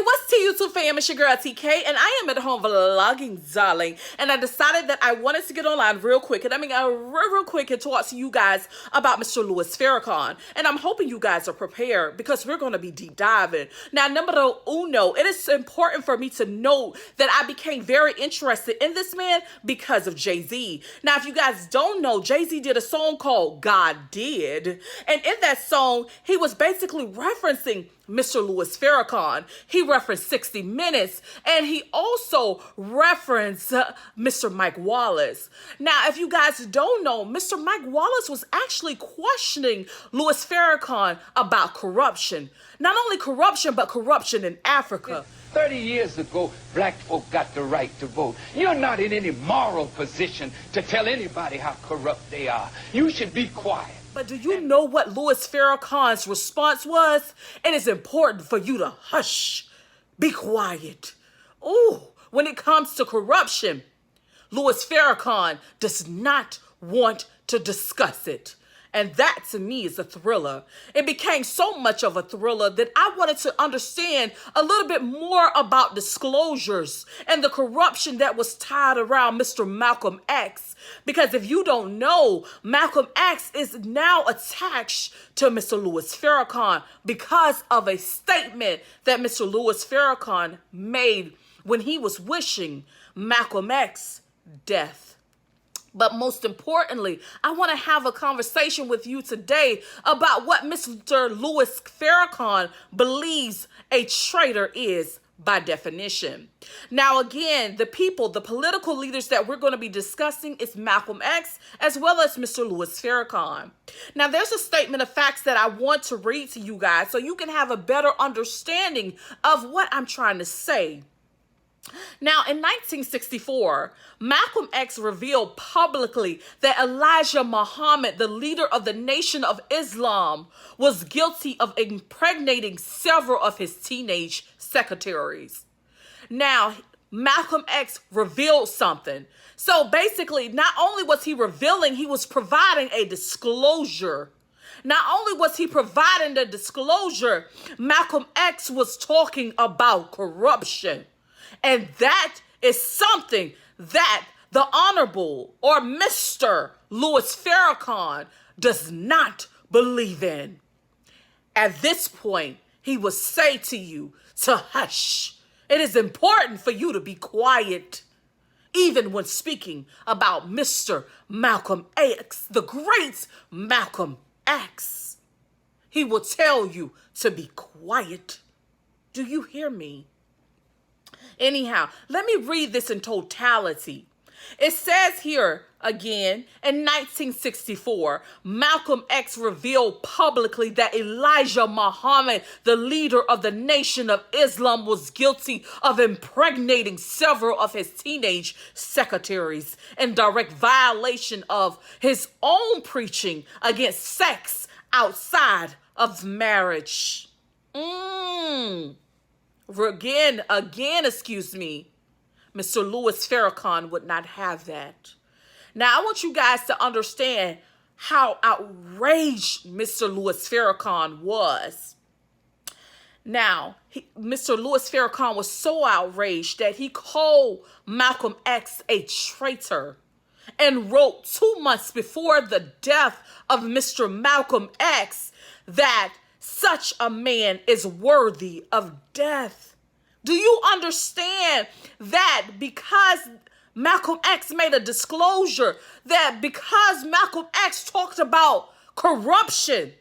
What's to YouTube fam? It's your girl TK, and I am at home vlogging, darling. And I decided that I wanted to get online real quick, and real quick and talk to you guys about Mr. Louis Farrakhan. And I'm hoping you guys are prepared because we're going to be deep diving. Now, numero uno, it is important for me to note that I became very interested in this man because of Jay-Z. Now, if you guys don't know, Jay-Z did a song called God Did, and in that song, he was basically referencing Mr. Louis Farrakhan. He referenced 60 Minutes, and he also referenced Mr. Mike Wallace. Now, if you guys don't know, Mr. Mike Wallace was actually questioning Louis Farrakhan about corruption. Not only corruption, but corruption in Africa. 30 years ago, black folk got the right to vote. You're not in any moral position to tell anybody how corrupt they are. You should be quiet. But do you know what Louis Farrakhan's response was? It is important for you to hush, be quiet. Ooh, when it comes to corruption, Louis Farrakhan does not want to discuss it. And that to me is a thriller. It became so much of a thriller that I wanted to understand a little bit more about disclosures and the corruption that was tied around Mr. Malcolm X. Because if you don't know, Malcolm X is now attached to Mr. Louis Farrakhan because of a statement that Mr. Louis Farrakhan made when he was wishing Malcolm X death. But most importantly, I want to have a conversation with you today about what Mr. Louis Farrakhan believes a traitor is by definition. Now, again, the political leaders that we're going to be discussing is Malcolm X as well as Mr. Louis Farrakhan. Now, there's a statement of facts that I want to read to you guys so you can have a better understanding of what I'm trying to say. Now, in 1964, Malcolm X revealed publicly that Elijah Muhammad, the leader of the Nation of Islam, was guilty of impregnating several of his teenage secretaries. Now, Malcolm X revealed something. So basically, not only was he revealing, he was providing a disclosure. Not only was he providing the disclosure, Malcolm X was talking about corruption. And that is something that the Honorable or Mr. Louis Farrakhan does not believe in. At this point, he will say to you to hush. It is important for you to be quiet, even when speaking about Mr. Malcolm X, the great Malcolm X. He will tell you to be quiet. Do you hear me? Anyhow, let me read this in totality. It says here again, in 1964, Malcolm X revealed publicly that Elijah Muhammad, the leader of the Nation of Islam, was guilty of impregnating several of his teenage secretaries in direct violation of his own preaching against sex outside of marriage. Excuse me, Mr. Louis Farrakhan would not have that. Now, I want you guys to understand how outraged Mr. Louis Farrakhan was. Now, Mr. Louis Farrakhan was so outraged that he called Malcolm X a traitor and wrote 2 months before the death of Mr. Malcolm X that such a man is worthy of death. Do you understand that because Malcolm X made a disclosure, that because Malcolm X talked about corruption,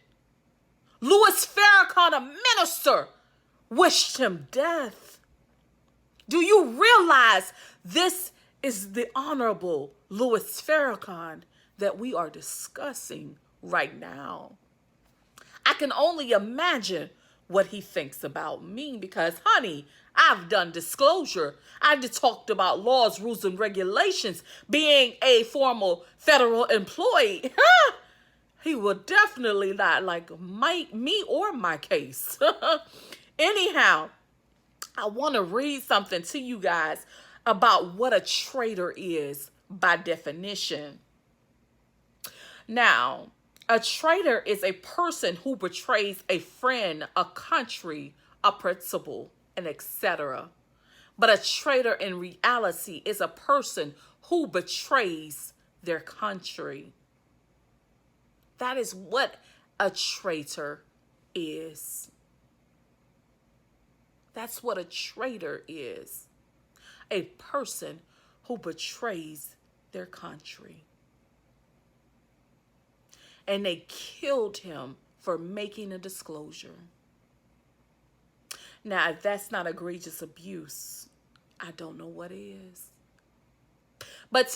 Louis Farrakhan, a minister, wished him death? Do you realize this is the Honorable Louis Farrakhan that we are discussing right now? I can only imagine what he thinks about me because, honey, I've done disclosure. I just talked about laws, rules, and regulations. Being a formal federal employee, he would definitely not like me or my case. Anyhow, I want to read something to you guys about what a traitor is by definition. Now, a traitor is a person who betrays a friend, a country, a principle, and etc. But a traitor in reality is a person who betrays their country. That is what a traitor is. That's what a traitor is. A person who betrays their country. And they killed him for making a disclosure. Now, if that's not egregious abuse, I don't know what is. But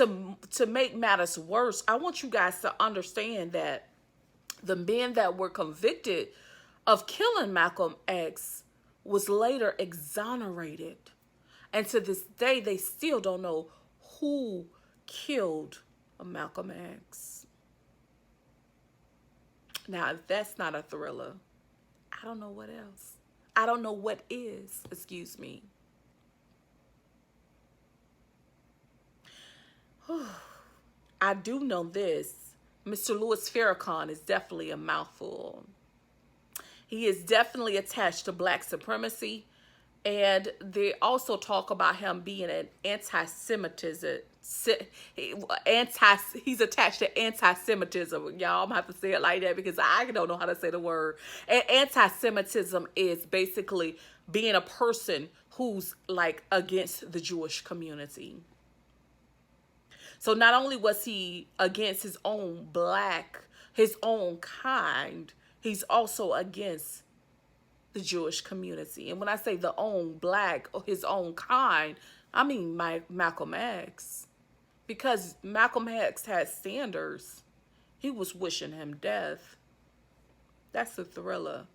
to make matters worse, I want you guys to understand that the men that were convicted of killing Malcolm X was later exonerated. And to this day, they still don't know who killed Malcolm X. Now, if that's not a thriller, I don't know what else. I don't know what is, excuse me. I do know this. Mr. Louis Farrakhan is definitely a mouthful. He is definitely attached to black supremacy. And they also talk about him being an anti-Semitism. He's attached to anti-Semitism. Y'all, I'm gonna have to say it like that because I don't know how to say the word. And anti-Semitism is basically being a person who's like against the Jewish community. So not only was he against his own kind, he's also against the Jewish community. And when I say the own black or his own kind, I mean Malcolm X. Because Malcolm X had standards. He was wishing him death. That's the thriller.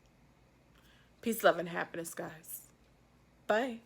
Peace, love, and happiness, guys. Bye.